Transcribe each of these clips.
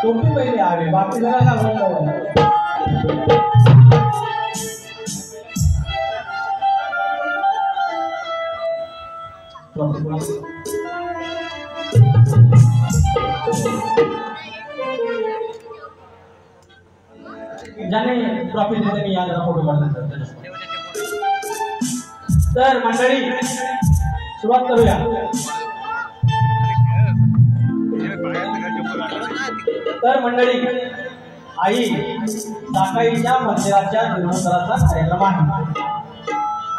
टोपी पहिले आले बाकी जरा सांगून ज्याने ट्रॉफी देते मी याला फोटो काढला तर मंडळी सुरुवात करूया। तर मंडळी आई जाकाईच्या मंदिराच्या जीर्णोद्धाराचा कार्यक्रम आहे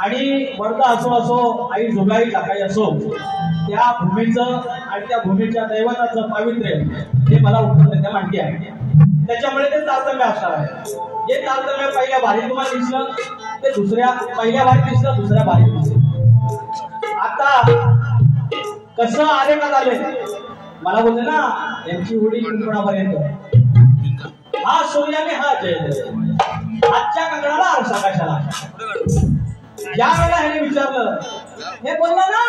आणि वर्धा असो आई जोगाई जाकाई असो त्या भूमीचं आणि त्या भूमीच्या दैवताचं पावित्र्य हे मला उत्तर माहिती आहे। त्याच्यामुळे ते तारतम्य असणार आहे। जे तारतम्य पहिल्या भारीत तुम्हाला दिसलं ते पहिल्या भारीत दिसलं दुसऱ्या भारीत दिसलं। आता कसं आले का झाले मला बोलले ना यांची उडी कुंपणापर्यंत हा सूर्याने हा जय आजच्या कंगणाला आरसा कशाला। ज्या वेळेला ह्याने विचारलं हे बोलला ना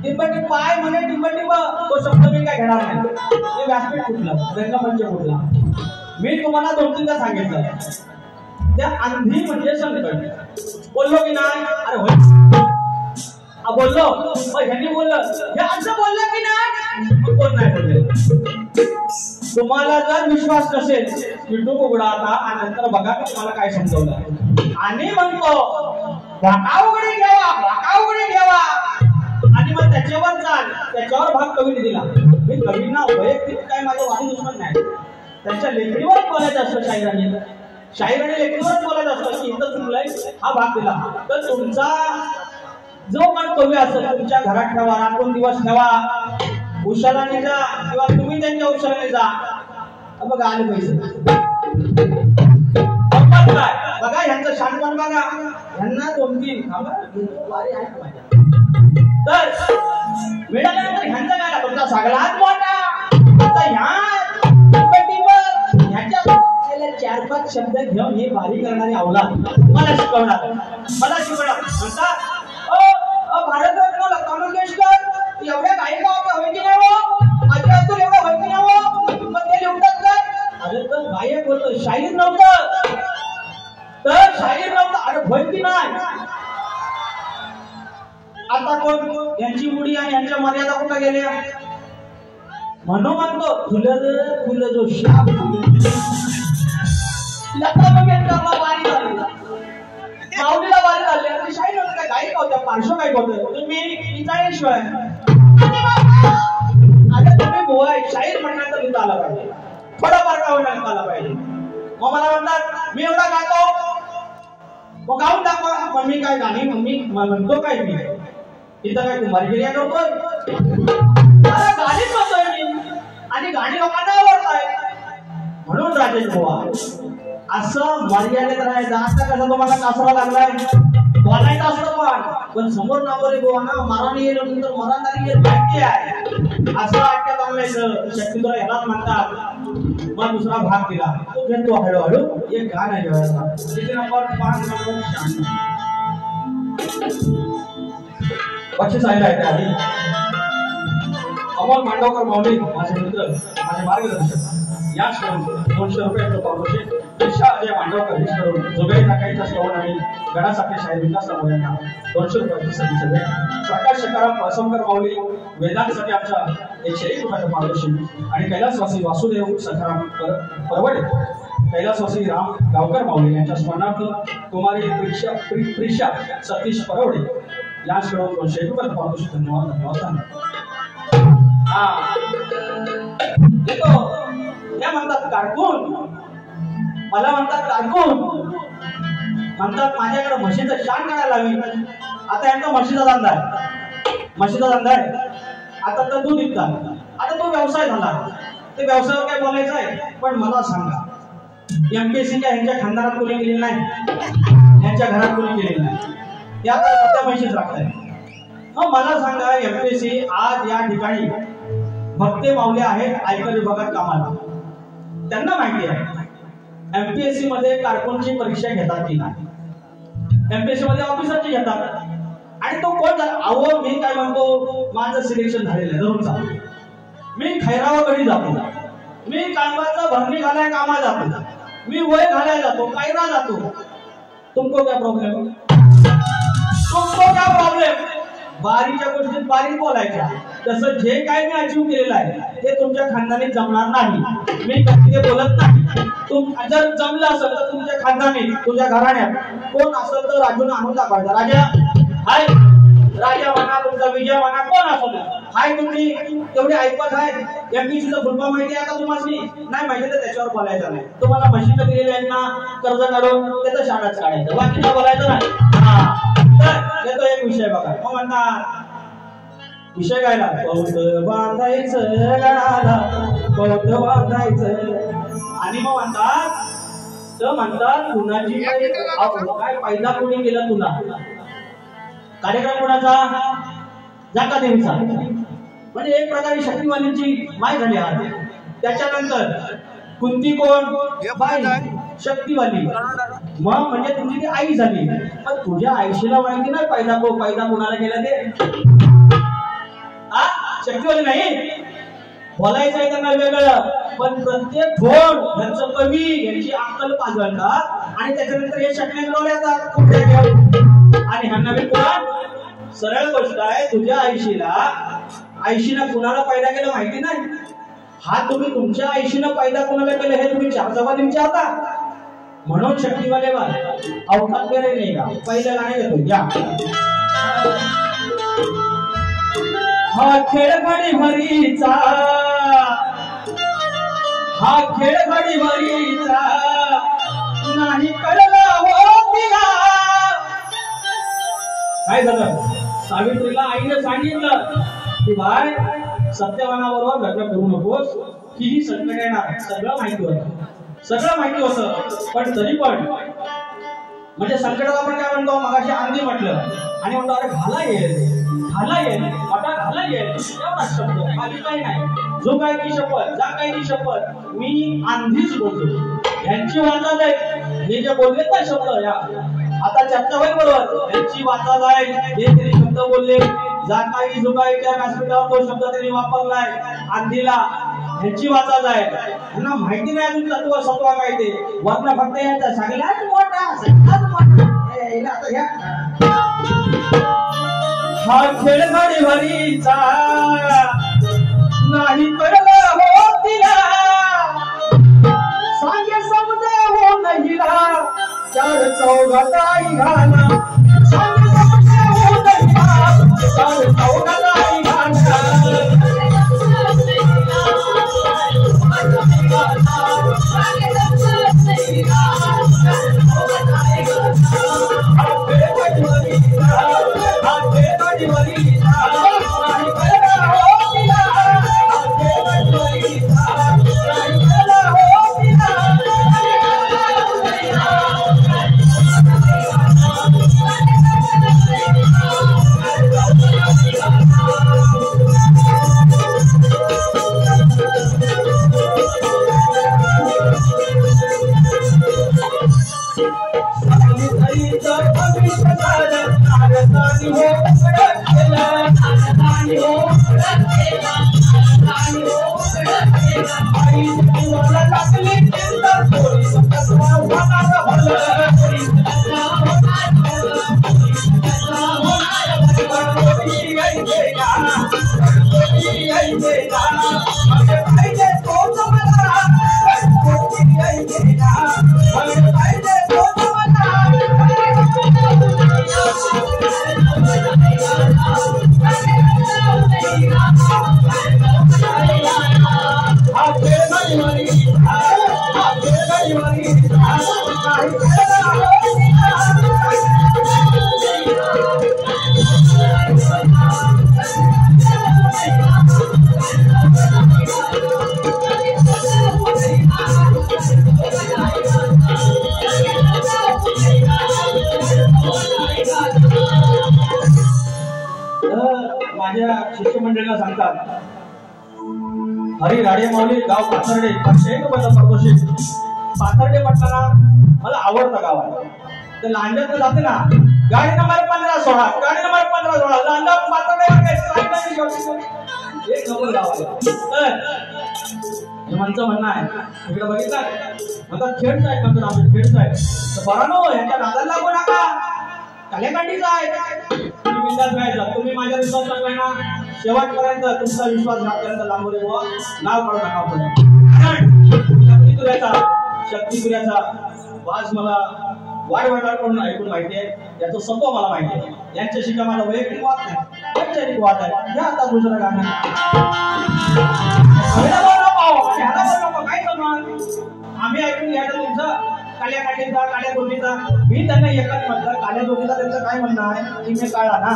टिंबटी पाय म्हणे टिंबटी तो शब्द मी काय घेणार नाही। हे व्यासपीठ कुठलं रंगमंच कुठला मी तुम्हाला 2-3दा सांगितलं त्या अंधी म्हणजे संकट बोललो की नाही अरे होय बोललो मग ह्यांनी बोललं हे असं बोललं की नाही कोण नाही बोलले। तुम्हाला जर विश्वास नसेल युट्यूब उघडा आता आणि नंतर बघा की तुम्हाला काय समजवलं। आणि म्हणतो भाका उघडी ठेवा आणि मग त्याच्यावर चाल त्याच्यावर भाग कवीने दिला। मी कवींना वैयक्तिक काय माझं वादी दुश्मन नाही त्यांच्या लेखणीवर बोलायचं असतं शाहीराने लेखणीवर बोलायचं असतं की इथं चुकलंय हा भाग दिला। तर तुमचा जो पण कवी असेल तुमच्या घरात ठेवा राखून दिवस ठेवा उशालाने जा किंवा तुम्ही त्यांच्या उशालाने जा बघा आले पैसे बघा ह्यांचं शानपण बघा ह्यांना 2-3 तर मिळाल्यानंतर ह्यांचा काय तुमचा सगळ्यात मोठा आता ह्याच्या 4-5 शब्द घेऊन हे बारी करणारी अवलाद मला शिकवणार म्हणता भारतरत्न लता मंगेशकर एवढ्या गायिका होत्या होय की नाही हो आजी अतुल एवढं होय की नाही हो मग ते लिहतात काय अरे तर गायक होतं शाहीर नव्हतं अरे होय की नाही। आता कोण यांची मुडी आणि यांच्या मर्यादा कुठे गेल्या म्हणतो फुलं जो शाप लता मंगेशकरला बारी झाली माऊलीला बारी झाली आणि शाहीर होतं काय गायक होत्या पार्श्व गायक होतं तुम्ही इचाळेश्वर आता तुम्ही बोला शाहीर म्हणण्याचा लिहिता आला पाहिजे थोडाफार का होणार आला पाहिजे। मग मला म्हणतात मी एवढा गातो मग गाऊन दाखवा पण मी काय गाणी मी म्हणतो काय मी इथं काय कुमारगिरिया करतोय गाणीच म्हणतोय मी आणि गाणी लोकांना आवडताय म्हणून राजेश बुवा असं मर्यादेत राहायचं। आता कसं तुम्हाला कासरा लागलाय बोलायचं असतं पण समोर नावरे बुवा ना माराने येईल नंतर मरांदारी येईल माहिती आहे असं वाटतं चांगलायचं शक्तीला ह्यालाच म्हणतात। मग दुसरा भाग दिला तो घेतो हळूहळू एक गाणं आहे जेव्हा नंबर 5 नंबर 96 बक्षीस आलेला आहे त्या आधी अमोल मांडवकर माऊली माझे मित्र माझे मार्गदर्शक याच 200 रुपयाचं पारितोषिक दिशा अजय मांडवकर हेच करून जोगाई जाकाईच्या श्रवण आणि गणासाठी शाहीर विकास यांना 200 रुपयाची संधी भेट प्रकाश शकाराम असमकर माऊली वेदांसाठी आमच्या 101 रुपयाचं पारितोषिक आणि कैलासवासी वासुदेव सखाराम परवडे कैलासवासी राम गावकर माऊली यांच्या स्मरणार्थ कुमारी प्रिशा सतीश परवडे या श्रोत शेतू पण पाहतो. धन्यवाद धन्यवाद. हा येतो या म्हणतात कारकून, मला म्हणतात कारकून, म्हणतात माझ्याकडे म्हशीचं शान काढायला हवी. आता यांचा म्हशीचा धंदा आहे, म्हशीचा धंदा आहे. आता तर दूध विकतात, आता तो व्यवसाय झाला. ते व्यवसायावर काय बोलायचं आहे. पण मला सांगा एमपीएससीच्या यांच्या खानदारात कोणी गेलेलं नाही, यांच्या घरात कोणी गेलेलं नाही, त्या आता सध्या म्हशीच राखताय. मग मला सांगा एमपीएससी आज या ठिकाणी भक्ते माऊली आहेत आयकर विभागात कामाला. त्यांना माहिती आहे एमपीएससी मध्ये कारकूनची परीक्षा घेतात की नाही. एमपीएससी मध्ये ऑफिसरची घेतात. आणि तो कोण झाला. अहो मी काय म्हणतो, माझं सिलेक्शन झालेलं आहे धरून चालू. मी खैरावाकडे जातो, मी कांबाचं भरणी घालाय कामा जातो, मी वय घालायला जातो, कायरा जातो. तुमको क्या प्रॉब्लेम, तुमको क्या प्रॉब्लेम. बारीच्या गोष्टीत बारीक बोलायच्या. तसं जे काय मी अचीव केलेलं आहे ते तुमच्या खानदानीत जमणार नाही. मी कधी बोलत नाही. जर जमलं असेल तर तुमच्या खानदानीत, तुझ्या घराण्यात कोण असेल तर राजून आणून दाखवायचा. राजा हाय, राजा म्हणा, तुमचा विजय म्हणा, कोण असेल हाय. तुम्ही तेवढे ऐकत आहे. एमपीसीचं फुलफॉर्म माहिती आहे का तुम्हाला? नाही माहिती तर त्याच्यावर बोलायचं नाही. तुम्हाला म्हशीचं दिलेलं आहे ना कर्ज काढून त्याचं शाळाच काढायचं, बाकीचं बोलायचं नाही. हा तर येतो एक विषय बघा. मग म्हणतात विषय गायला कौत बांधायचं गळाला, कौत बांधायचं. आणि मग म्हणतात कुणाची काय फायदा कोणी केला तुला. कार्यक्रम कोणाचा, जाका देवीचा. म्हणजे एक प्रकारे शक्तिवालींची माय झाली आहे. त्याच्यानंतर कुंती कोण, बाई शक्तिवाली. मग म्हणजे तुझी ती आई झाली. पण तुझ्या आईशीला माहिती नाही फायदा कोणाला केला ते. हा शक्तिवाली नाही बोलायचं आहे त्यांना वेगळं. पण प्रत्येक धोड यांचं कमी, यांची अक्कल पाजळतात आणि त्याच्यानंतर हे शक्ती मिळवले जातात. आणि ह्यांना मी कोण सरळ गोष्ट आहे. तुझ्या आईशीनं कुणाला फायदा केला माहिती नाही. हा तुम्ही तुमच्या आईशीनं फायदा कोणाला केला हे तुम्ही चार चौघात विचारता. म्हणून शक्तिवाले बाल अवकात गेले नाही का. पहिलं गाणे घेतो घ्या. हा खेळ गाडी भरीचा, हा खेळ गाडी भरीचा नाही कळला हो तिला. काय झालं, सावित्रीला आईने सांगितलं की बाय सत्यवानाबरोबर लग्न करू नकोस, की ही संकट येणार. सगळं माहिती होतं. पण तरी पण म्हणजे संकटाला आपण काय म्हणतो, मगाशी आंधी म्हटलं आणि म्हणतो अरे घाला येईल मटा घाला येईल एवढाच शब्द, बाकी काही नाही. जो काय की शपथ, जा काय की शपथ, मी आंधीच बोलतो. यांची वाचा जाईल हे जे बोलले ना शब्द, या आता चर्चा होईल बरोबर. यांची वाचा जाईल हे तरी शब्द बोलले. जा काही जो काही त्या व्यासपीठावर तो शब्द त्यांनी वापरलाय आंधीला. ह्याची वाचा जाईल. त्यांना माहिती नाही अजून तत्व सत्वा काय ते. वर्ण फक्त याचा सगळ्यात मोठा हा खेळ गाडी भरीचा नाही कळलं हो तिला. सांगे समजा हो नहिला चार चौघाताई घाला. सांगे समजा हो नहिला चार चौघाताई घाला. माझ्या शिष्यमंडळीला सांगतात, हरी राडे माऊली गाव पाथर्डे 501 परतोशी. पाथर्डे म्हटलं ना मला आवडतं गाव आहे. ते लांजात जाते ना, गाडी नंबर 1516, गाडी नंबर 1516 लांजा पाथर्डे एक नंबर गाव आहे. माझं म्हणणं आहे इकडे बघितलं म्हणतात खेड साहेब म्हणतात आपण खेड साहेब तर बरा नो यांच्या नादाला लागू नका. कालेकांडीचा आहे तुम्ही बिंदास राहायचा. तुम्ही माझ्या विश्वास टाकलाय ना शेवटपर्यंत तुमचा विश्वास घातल्यानंतर लांबू दे बुवा नाव काढू नका. शक्तिपुऱ्याचा वाज मला वाडवडाकडून ऐकून माहिती आहे. याचं संभव मला माहिती आहे. यांच्याशी का मला वैयक्तिक वाद नाही, वैचारिक वाद आहे. घ्या आता दुसरं गाणं काय समान आम्ही ऐकून घ्यायचं तुमचं काल्या काठीचा काल्या गोटीचा. मी त्यांना एकच म्हटलं काल्या गोटीचा त्यांचं काय म्हणणं आहे की मी काळा ना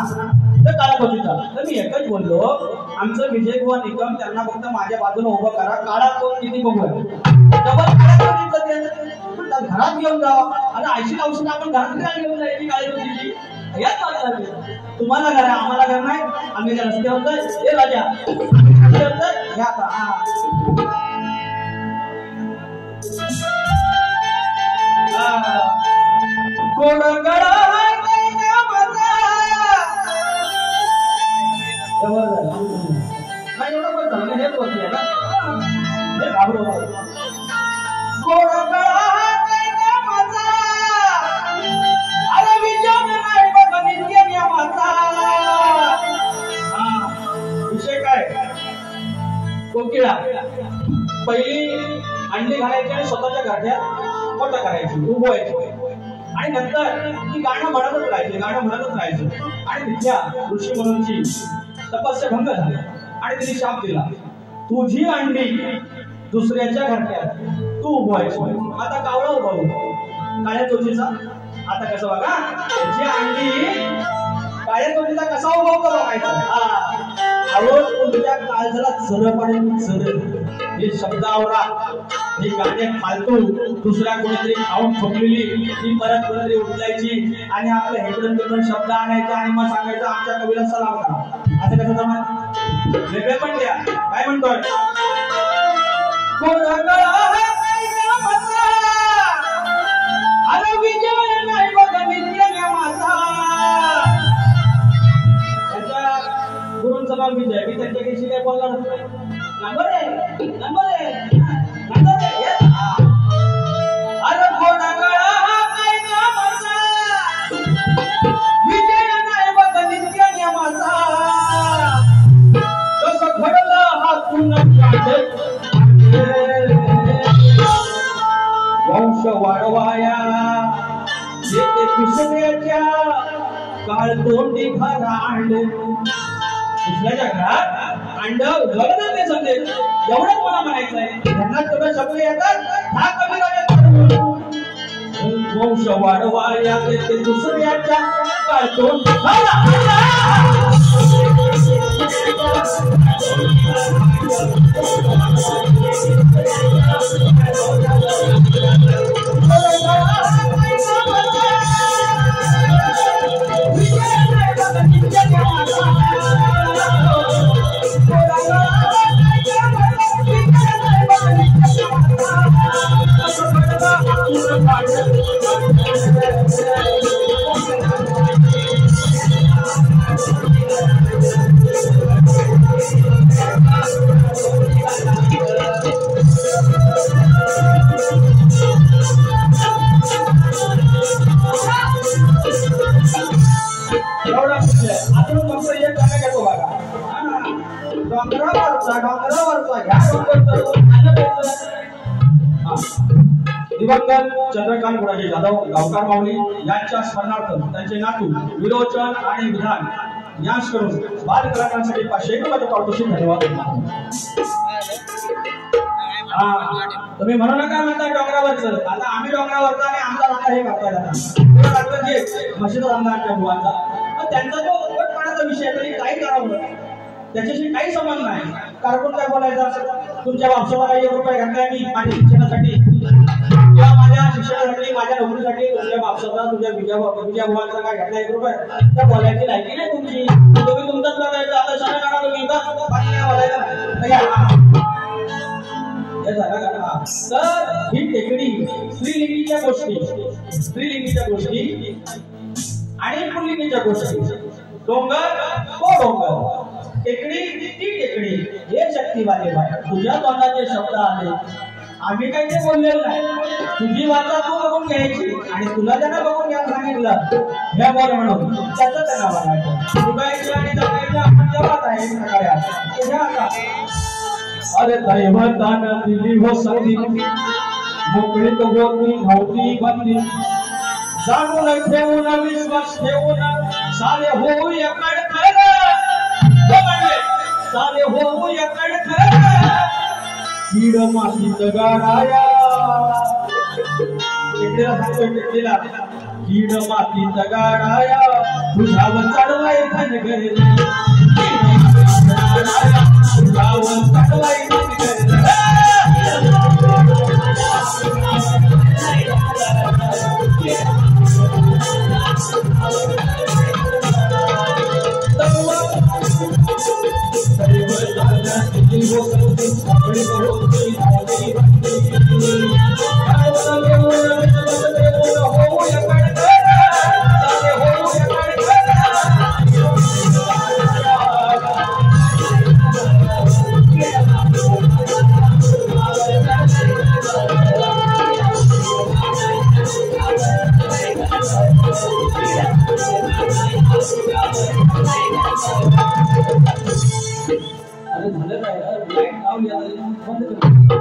तर काळ्या गोटीचा. तर मी एकच बोललो आमचं विजय बुवा निकम त्यांना फक्त माझ्या बाजूला उभं करा. काळा कोण किती बघूया डबल काळ्या गोटीचं घरात घेऊन जावं. आता 80-90 आपण घरात घेऊन जायची काळी गोटीची याच वाटत. तुम्हाला घर आहे आम्हाला घर नाही. आम्ही त्या रस्त्यावर जाय हे राजा रस्त्यावर जाय घ्या आता. विषय काय कोकिळा पहिली अंडी घालायची आणि स्वतःच्या घरट्यात मोठं करायची उभवायची आणि नंतर ती गाणं म्हणतच राहायची गाणं म्हणतच राहायचं. आणि तिथल्या ऋषी मुनींची तपस्या भंग झाली आणि तिने शाप दिला तुझी अंडी दुसऱ्याच्या घरट्यात तू उभवायची. आता कावळा उभा होतो काळ्या चोचीचा. आता कसं बघा त्याची अंडी काळ्या चोचीचा कसा उभा होतो बघायचा. तुमच्या काळजाला चर पडेल चर हे शब्दावरा ही गाणे फालतू दुसऱ्या कोणीतरी खाऊन ठोकलेली ती परत कोणीतरी उचलायची आणि आपले हेकडून तिकडून शब्द आणायचे आणि मग सांगायचं आमच्या कवीला सलाम करा. असं कसं जमत वेगळे पण द्या. काय म्हणतोय गुरुंचा नाव विजय. मी त्यांच्याशी काय बोलणार नंबर आहे नंबर आहे नंबर आहे. अरे कोणा गळा काय नामाचा विजय नाही बघ नित्य नियमाचा. कसं घडलं हा पुन्हा वंश वाढवाया येते दुसऱ्याच्या काळ तोंडी घरांड. दुसऱ्याच्या घरात अंड उघडलं ते समजेल एवढंच मला म्हणायचं आहे. त्यांना थोडं शब्द येतात हा कमी वंश वाढवाया ते दुसऱ्याच्या काळतून दिवंगत चंद्रकांत गुडाजी जाधव गावकार माऊली यांच्या स्मरणार्थ त्यांचे नातू विरोचन आणि विधान यास करून बाल कलाकारांसाठी 501 रुपयाचे पारितोषिक. धन्यवाद. तुम्ही म्हणू नका म्हणता डोंगरावरचं. आता आम्ही डोंगरावरचा आणि आमचा रंगा हे करताय आता मशीद रंगाच्या बुवांचा त्यांचा जो उघडपणाचा विषय तरी काही करावं त्याच्याशी काही संबंध नाही. कारकून काय बोलायचं तुमच्या वापसाला काही रुपये घातलाय मी माझ्या शिक्षणासाठी किंवा माझ्या शिक्षणासाठी माझ्या नोकरीसाठी तुमच्या वापसाला तुझ्या विजया भुवांचा काय घातला 1 रुपये तर बोलायची लायकी नाही तुमची. तुम्ही तुमचाच बघायचं आता नको पाणी तर ही टेकडी स्त्रीलिंगीच्या गोष्टी आणि पुल्लिंगीच्या गोष्टी डोंगर तो डोंगर टेकडी ती टेकडी हे शक्तिवाले बाय तुझ्या तोंडाचे शब्द आले आम्ही काही ते बोललेलं नाही तुझी वाचा तू बघून घ्यायची आणि तुला त्यांना बघून घ्यायला सांगितलं ह्या बोल म्हणून त्याचं त्यांना बनायचं तुगायचं आणि जगायचं आपण जेव्हाच आहे सकाळ्या तुझ्या आता अरे दैवतानं दिली हो संधी मोकळीत होती नव्हती बंदी जाणून ठेवून विश्वास ठेवून सारे होऊ एकड सारे होऊ एकड कीड मातीत गाडाया टेकडीला सांगतोय टेकडीला कीड मातीत गाडाया तुझ्यावर चढवाय धनगरी तुझ्यावर चढवाय धनगरी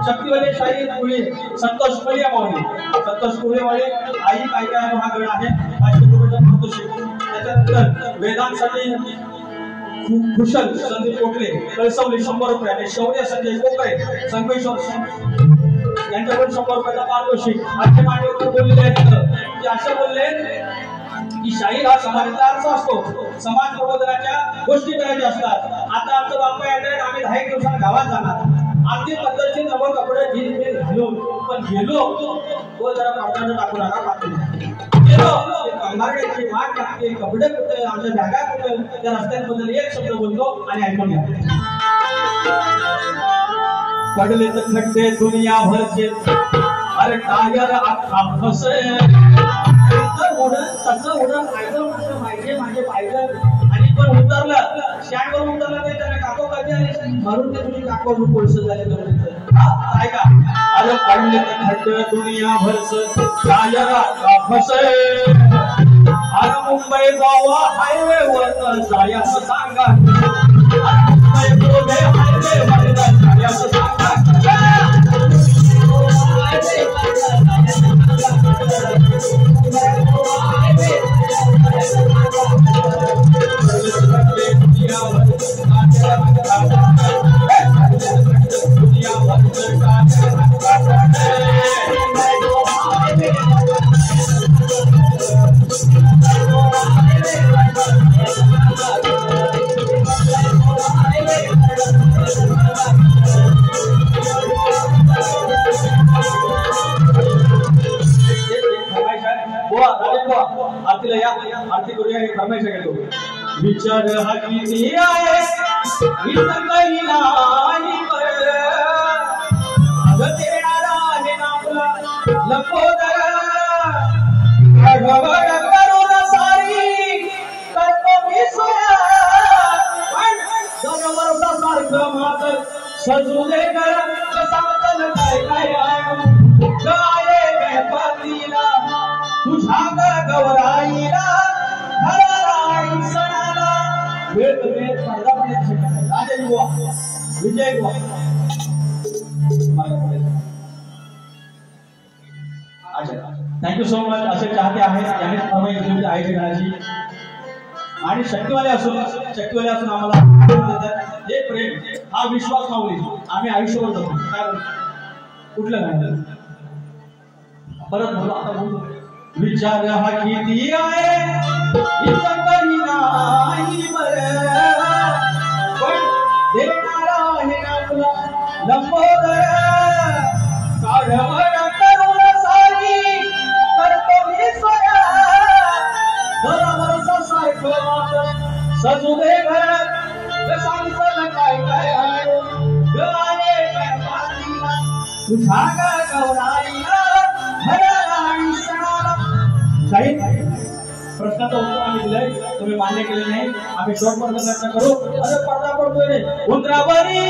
शक्तिवाले शाही पुढे संतोष पुळेवाळे आई काय काय हा गण आहे त्याच्यानंतर वेदांसाठी कुशल संदीप कोकळे कळसवली 100 रुपये आणि शौर्य संजय कोकळे संगमेश्वर यांच्याकडून 100 रुपयाचा पारितोषिक आजचे मान्यवर बोललेले आहेत की असे बोलले की शाहीर हा समाजाचा अर्थ असतो समाज प्रबोधनाच्या गोष्टी करायच्या असतात आता आमचं बाप्पा येतात आम्ही 10 दिवसात गावात जाणार अगदी पद्धतीने नवं कपडे झील घालून पण गेलो तो जरा पावसानं टाकू नका पाठी गेलो कंगारड्याची माठ टाकते कपडे कुठे आमच्या बॅगा कुठे त्या रस्त्यांबद्दल एक शब्द बोलतो आणि ऐकून घ्या पडले तर खड्डे दुनिया भरचे अरे टायर अख्खा फसे तसं उडत राहायचं पाहिजे माझे पाहिजे आणि पण उतरलं स्टँडवर उतरलं ते त्याने काको कधी आले मारून ते तुझी काको कोळस झाले काय का अरे पडले तर खड्डे दुनिया भरच टायर अख्खा फसे अरे मुंबई गोवा हायवे वर जायचं सांगा मुंबई गोवा हायवे वर जायचं सांगा आरती करूया हे फरमाईश केलो विचार हा किती आहे इथं काही नाही पर अगं देणारा आहे नामला लपोदर भगवड करुण सारी करतो मी सोया पण जगवरचा सारखं मात्र सजू दे कर सांगतल काय काय गाये गणपतीला तुझ्या गवराईला घराला सणाला वेळ वेळ स्पर्धा पण येऊ शकत राजे गोवा विजय गोवा अच्छा थँक्यू सो मच असे चाहते आहेत ज्यांनी फरमाईश दिली आईची गाण्याची आणि शक्तिवाले असून आम्हाला देतात हे प्रेम हा विश्वास माऊली आम्ही आयुष्यभर जगतो काय कुठलं गाणं परत बोलू आता बोलू विचार हा किती आहे इथं काही नाही बरं पण देणारा आहे आपला लंबोदर काढवड करुण सारी करतो मी सोया दरवर्षा सारखं मात्र सजू दे घर सांगतो काय काय आहे गवाने काय पातीला तुझा गवराईला हरला आणि सणाला साई प्रश्नाचं उत्तर आम्ही दिलंय तुम्ही मान्य केले नाही आम्ही शेवटपर्यंत प्रयत्न करू अरे पडदा पडतोय रे उंदरावरी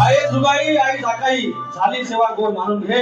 आई जुगाई आई धाकाई झाली सेवा गोड मानून घे